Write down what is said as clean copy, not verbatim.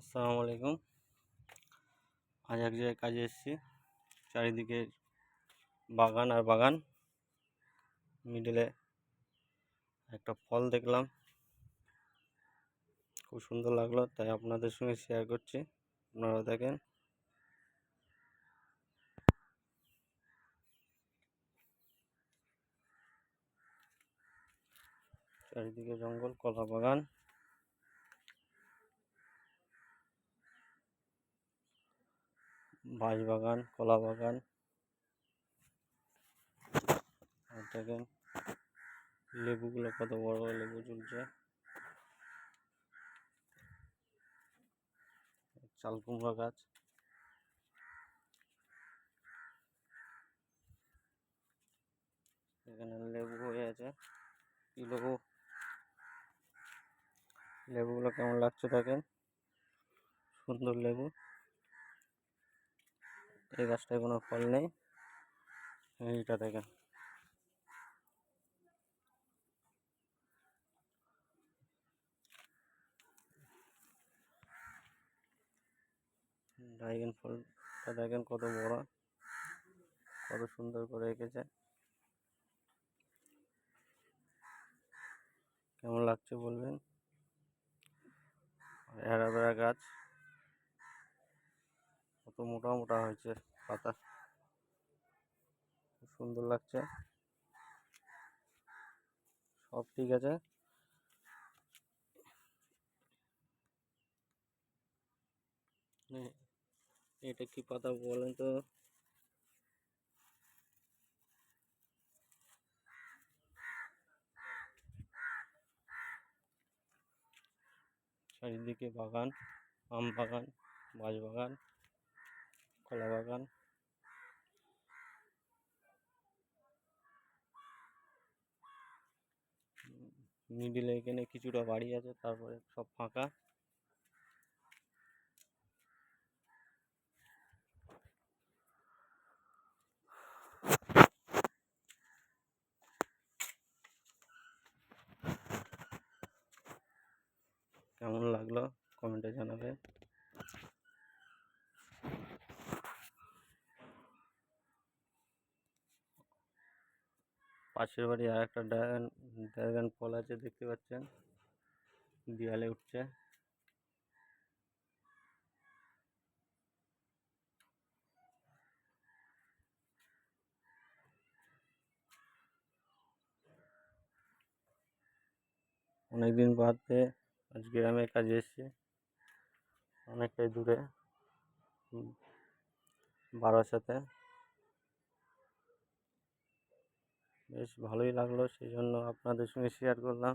আসসালামু আলাইকুম। আজ এক জায়গায় কাজে এসেছি। চারিদিকে বাগান আর বাগান, মিডলে একটা ফল দেখলাম, খুব সুন্দর লাগলো, তাই আপনাদের সঙ্গে শেয়ার করছি। আপনারা দেখেন। চারিদিকে জঙ্গল, কলা বাগান, বাঁশ বাগান, কলা বাগান। আর দেখেন লেবুগুলো কত বড় বড় লেবু ঝুলছে। চাল কুমড়া গাছ, এখানে লেবু হয়ে আছে। কি লেবু, লেবুগুলো কেমন লাগছে দেখেন, সুন্দর লেবু। এই গাছটায় কোনো ফল নেই, এইটা দেখেন। ড্রাগন ফলটা দেখেন কত বড়, কত সুন্দর করে এঁকেছে। কেমন লাগছে বলবেন। অ্যালোভেরা গাছ, কত মোটা মোটা হয়েছে পাতা, খুব সুন্দর লাগছে। সব ঠিক আছে। এটা কি পাতা বলেন তো? চারিদিকে বাগান, আম বাগান, বাঁশ বাগান, কলা বাগান। মিডিলে এখানে কিছুটা বাড়ি আছে, তারপরে সব ফাঁকা। কেমন লাগলো কমেন্টে জানাবে। পাশের বাড়ি আর একটা ড্রাগন ফল আছে, দেখতে পাচ্ছেন, দেয়ালে উঠছে। অনেকদিন বাদে আজ গ্রামে কাজে এসেছি, অনেকটাই দূরে, বারাসাতে। বেশ ভালোই লাগলো, সেই জন্য আপনাদের সঙ্গে শেয়ার করলাম।